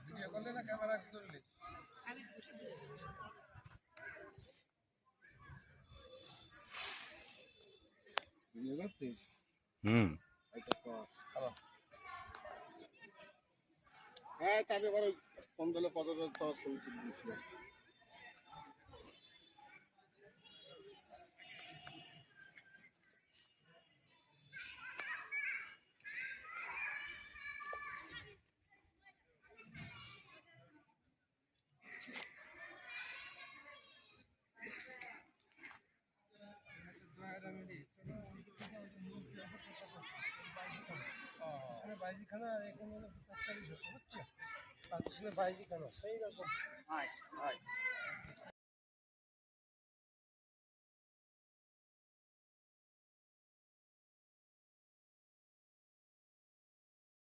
Video করলে না camera ধরলে ভিডিও করছিস? হ্যাঁ, তাকে এবার কোন দলে কতটা তোর ছবি তুলে দিয়েছিলাম। বাইজিখানা এখানে 40 হচ্ছে, বুঝছো? আর পিছনে বাইজিখানা সেই রকম।